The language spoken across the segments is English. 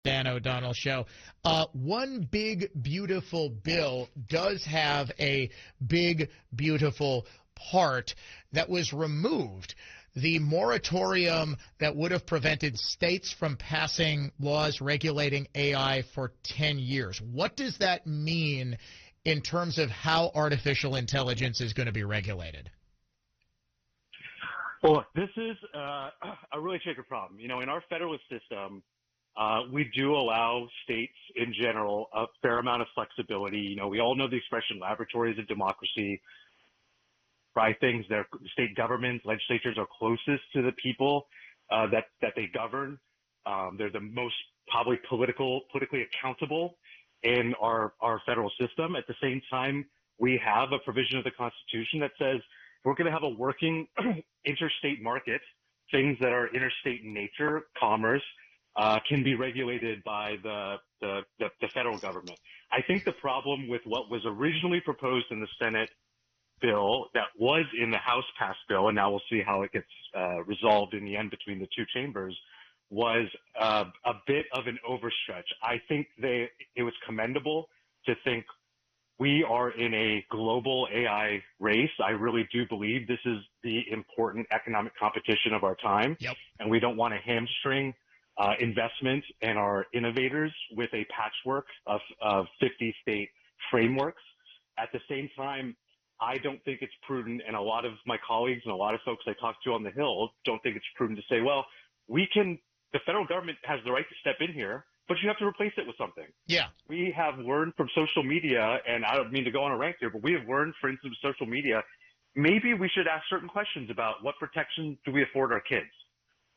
Dan O'Donnell Show. One big, beautiful bill does have a big, beautiful part that was removed. The moratorium that would have prevented states from passing laws regulating AI for 10 years. What does that mean in terms of how artificial intelligence is going to be regulated? Well, this is a really tricky problem. You know, in our federalist system, we do allow states in general a fair amount of flexibility. You know, we all know the expression laboratories of democracy. By things, their state governments, legislatures are closest to the people that they govern. They're the most probably politically accountable in our federal system. At the same time, we have a provision of the Constitution that says we're going to have a working interstate market. Things that are interstate in nature, commerce, can be regulated by the federal government. I think the problem with what was originally proposed in the Senate bill that was in the House passed bill, and now we'll see how it gets resolved in the end between the two chambers, was a bit of an overstretch. I think it was commendable to think we are in a global AI race. I really do believe this is the important economic competition of our time. Yep. And we don't want to hamstring investment in our innovators with a patchwork of 50 state frameworks. At the same time, I don't think it's prudent, and a lot of my colleagues and a lot of folks I talk to on the Hill don't think it's prudent to say, well, the federal government has the right to step in here, but you have to replace it with something. Yeah. We have learned from social media, and I don't mean to go on a rant here, but we have learned, for instance, social media, maybe we should ask certain questions about what protections do we afford our kids?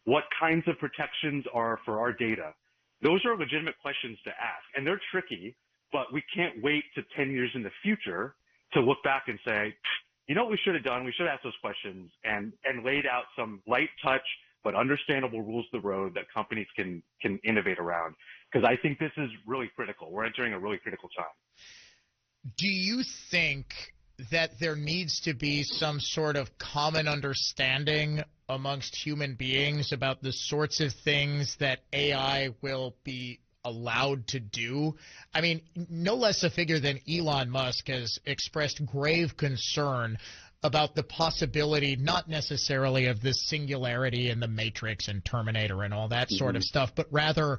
What kinds of protections are for our data? Those are legitimate questions to ask, and they're tricky, but we can't wait to 10 years in the future to look back and say, you know what we should have done? We should have asked those questions and laid out some light touch but understandable rules of the road that companies can innovate around. Because I think this is really critical. We're entering a really critical time. Do you think that there needs to be some sort of common understanding amongst human beings about the sorts of things that AI will be allowed to do? I mean, no less a figure than Elon Musk has expressed grave concern about the possibility, not necessarily of this singularity in the Matrix and Terminator and all that sort of stuff, but rather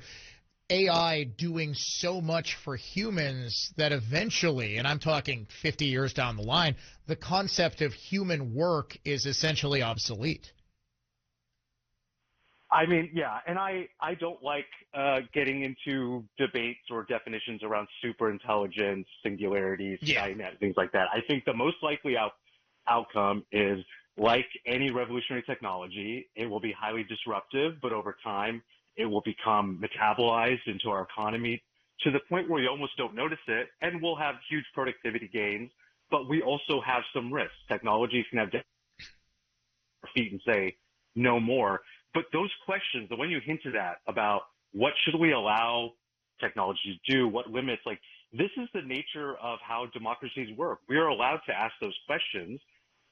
AI doing so much for humans that eventually, and I'm talking 50 years down the line, the concept of human work is essentially obsolete. I mean, yeah, and I don't like getting into debates or definitions around superintelligence, singularity, Skynet, things like that. I think the most likely outcome is, like any revolutionary technology, it will be highly disruptive, but over time it will become metabolized into our economy to the point where you almost don't notice it, and we'll have huge productivity gains, but we also have some risks. Technologies can have feet and say no more. But those questions, the one you hinted at about what should we allow technology to do, what limits, like this is the nature of how democracies work. We are allowed to ask those questions,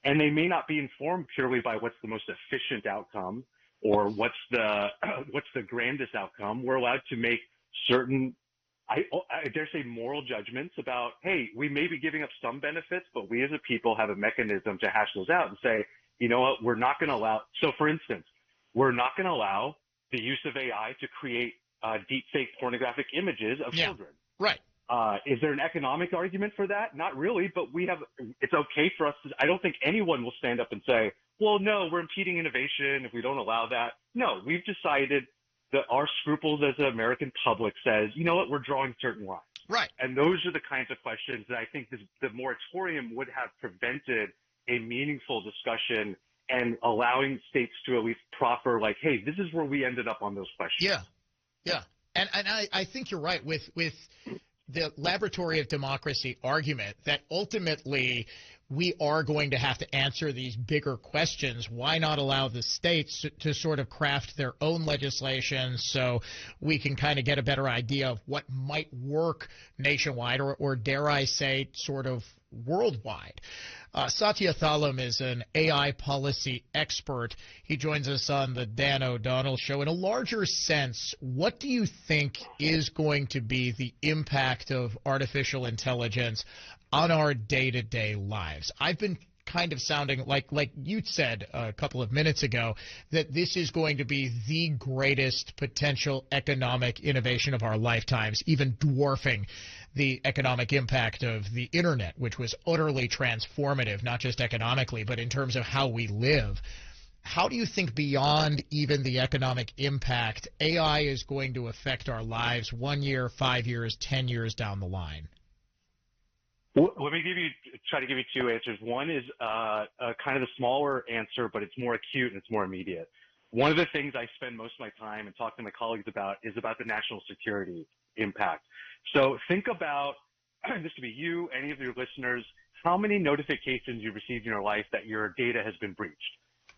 and they may not be informed purely by what's the most efficient outcome or what's the grandest outcome. We're allowed to make certain, I dare say, moral judgments about, hey, we may be giving up some benefits, but we as a people have a mechanism to hash those out and say, you know what, we're not going to allow. So, for instance, we're not going to allow the use of AI to create deep fake pornographic images of children. Right. Is there an economic argument for that? Not really, but it's okay for us to, I don't think anyone will stand up and say, well, no, we're impeding innovation if we don't allow that. No, we've decided that our scruples as an American public says, you know what, we're drawing certain lines. Right. And those are the kinds of questions that I think the moratorium would have prevented a meaningful discussion and allowing states to at least proffer, like, hey, this is where we ended up on those questions. Yeah. And I think you're right with the laboratory of democracy argument that ultimately we are going to have to answer these bigger questions. Why not allow the states to sort of craft their own legislation so we can kind of get a better idea of what might work nationwide or dare I say, sort of worldwide. Satya Thallam is an AI policy expert. He joins us on the Dan O'Donnell Show. In a larger sense, what do you think is going to be the impact of artificial intelligence on our day-to-day lives? I've been kind of sounding like you said a couple of minutes ago, that this is going to be the greatest potential economic innovation of our lifetimes, even dwarfing the economic impact of the internet, which was utterly transformative, not just economically, but in terms of how we live. How do you think beyond even the economic impact, AI is going to affect our lives 1 year, 5 years, 10 years down the line? Well, let me try to give you two answers. One is kind of the smaller answer, but it's more acute and it's more immediate. One of the things I spend most of my time and talk to my colleagues about is about the national security impact. So think about, this could be you, any of your listeners, how many notifications you've received in your life that your data has been breached,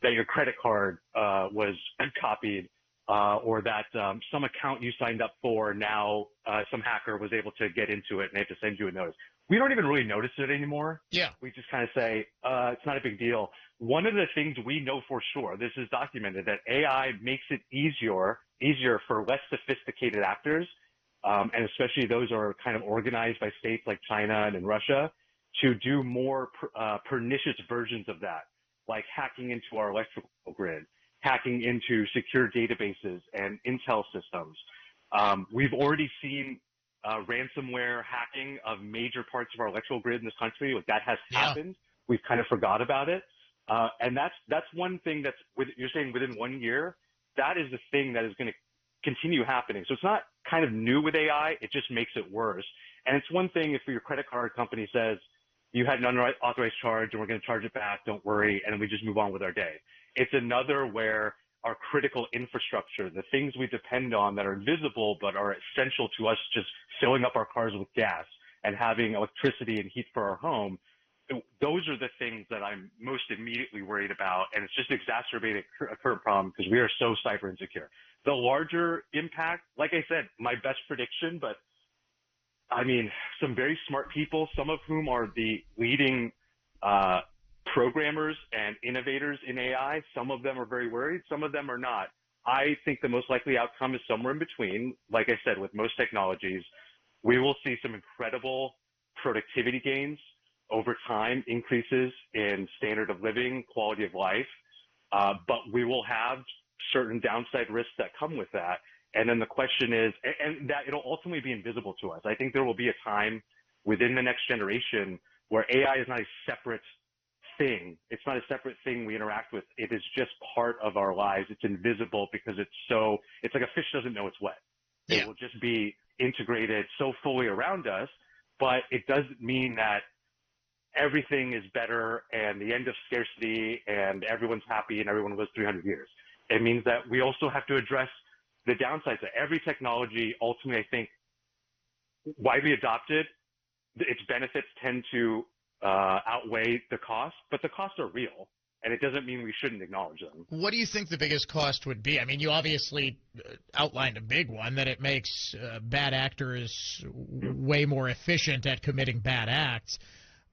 that your credit card was copied, or that some account you signed up for now some hacker was able to get into it and they have to send you a notice. We don't even really notice it anymore. Yeah. We just kind of say, it's not a big deal. One of the things we know for sure, this is documented, that AI makes it easier for less sophisticated actors, and especially those are kind of organized by states like China and in Russia, to do more pernicious versions of that, like hacking into our electrical grid, hacking into secure databases and intel systems. We've already seen ransomware hacking of major parts of our electrical grid in this country. Like, that has happened. We've kind of forgot about it. And that's one thing you're saying within 1 year, that is the thing that is going to continue happening. So it's not kind of new with AI. It just makes it worse. And it's one thing if your credit card company says, you had an unauthorized charge and we're going to charge it back, don't worry, and we just move on with our day. It's another where our critical infrastructure, the things we depend on that are invisible but are essential to us just filling up our cars with gas and having electricity and heat for our home, those are the things that I'm most immediately worried about, and it's just exacerbated a current problem because we are so cyber insecure. The larger impact, like I said, my best prediction, but I mean, some very smart people, some of whom are the leading programmers and innovators in AI. Some of them are very worried. Some of them are not. I think the most likely outcome is somewhere in between. Like I said, with most technologies, we will see some incredible productivity gains over time, increases in standard of living, quality of life, but we will have certain downside risks that come with that. And then the question is, and that it'll ultimately be invisible to us. I think there will be a time within the next generation where AI is not a separate thing. It's not a separate thing we interact with. It is just part of our lives. It's invisible because it's like a fish doesn't know it's wet. Yeah. It will just be integrated so fully around us, but it doesn't mean that everything is better and the end of scarcity and everyone's happy and everyone lives 300 years. It means that we also have to address the downsides of every technology. Ultimately, I think, widely adopted, its benefits tend to outweigh the costs, but the costs are real, and it doesn't mean we shouldn't acknowledge them. What do you think the biggest cost would be? I mean, you obviously outlined a big one, that it makes bad actors way more efficient at committing bad acts.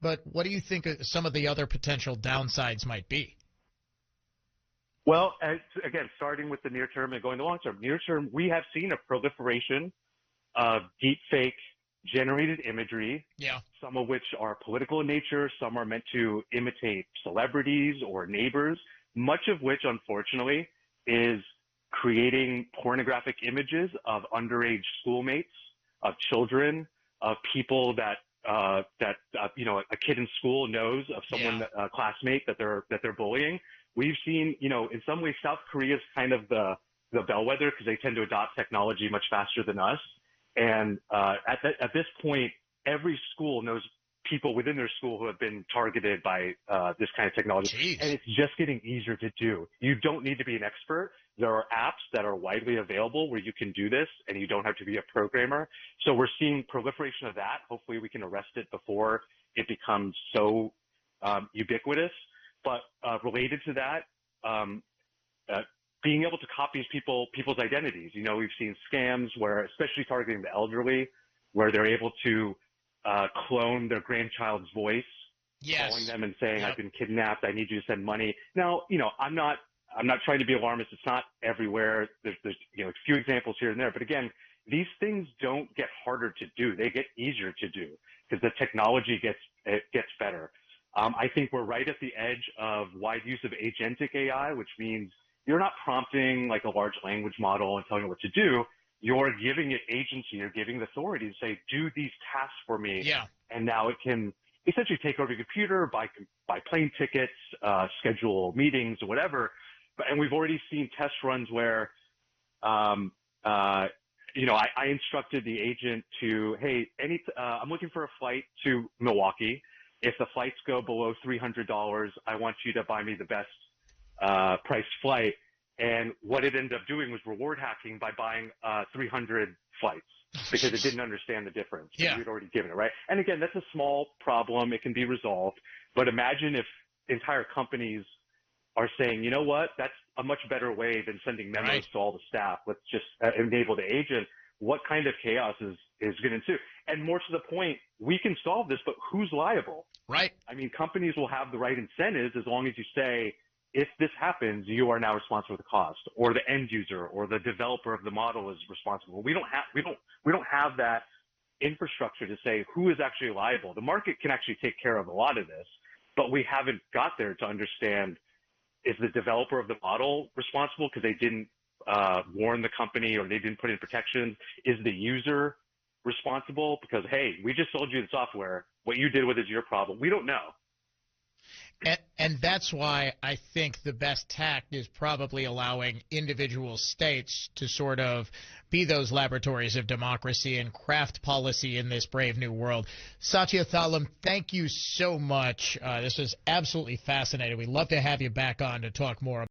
But what do you think some of the other potential downsides might be? Well, again, starting with the near term and going to the long term. Near term, we have seen a proliferation of deepfake generated imagery, some of which are political in nature, some are meant to imitate celebrities or neighbors, much of which, unfortunately, is creating pornographic images of underage schoolmates, of children, of people that a kid in school knows of someone, a classmate that they're bullying. We've seen, in some ways, South Korea is kind of the bellwether because they tend to adopt technology much faster than us. And at this point, every school knows people within their school who have been targeted by this kind of technology. Jeez. And it's just getting easier to do. You don't need to be an expert. There are apps that are widely available where you can do this, and you don't have to be a programmer. So we're seeing proliferation of that. Hopefully we can arrest it before it becomes so ubiquitous. But related to that, being able to copy people's identities. We've seen scams where, especially targeting the elderly, where they're able to clone their grandchild's voice Yes. calling them and saying, Yep. I've been kidnapped. I need you to send money. Now, I'm not trying to be alarmist. It's not everywhere. There's a few examples here and there. But again, these things don't get harder to do. They get easier to do because the technology gets better. I think we're right at the edge of wide use of agentic AI, which means you're not prompting like a large language model and telling it what to do. You're giving it agency. You're giving it authority to say, do these tasks for me. Yeah. And now it can essentially take over your computer, buy plane tickets, schedule meetings or whatever. And we've already seen test runs where, I instructed the agent to, hey, I'm looking for a flight to Milwaukee. If the flights go below $300, I want you to buy me the best priced flight. And what it ended up doing was reward hacking by buying 300 flights because it didn't understand the difference. Yeah. We'd already given it, right? And again, that's a small problem. It can be resolved. But imagine if entire companies are saying, you know what, that's a much better way than sending memos to all the staff. Let's just enable the agent. What kind of chaos is going to ensue? And more to the point, we can solve this, but who's liable? Right. I mean, companies will have the right incentives as long as you say, if this happens, you are now responsible for the cost, or the end user or the developer of the model is responsible. We don't have that infrastructure to say who is actually liable. The market can actually take care of a lot of this, but we haven't got there to understand, is the developer of the model responsible because they didn't warn the company or they didn't put in protections? Is the user responsible because, hey, we just sold you the software. What you did with it is your problem. We don't know. And that's why I think the best tact is probably allowing individual states to sort of be those laboratories of democracy and craft policy in this brave new world. Satya Thallam, thank you so much. This was absolutely fascinating. We'd love to have you back on to talk more.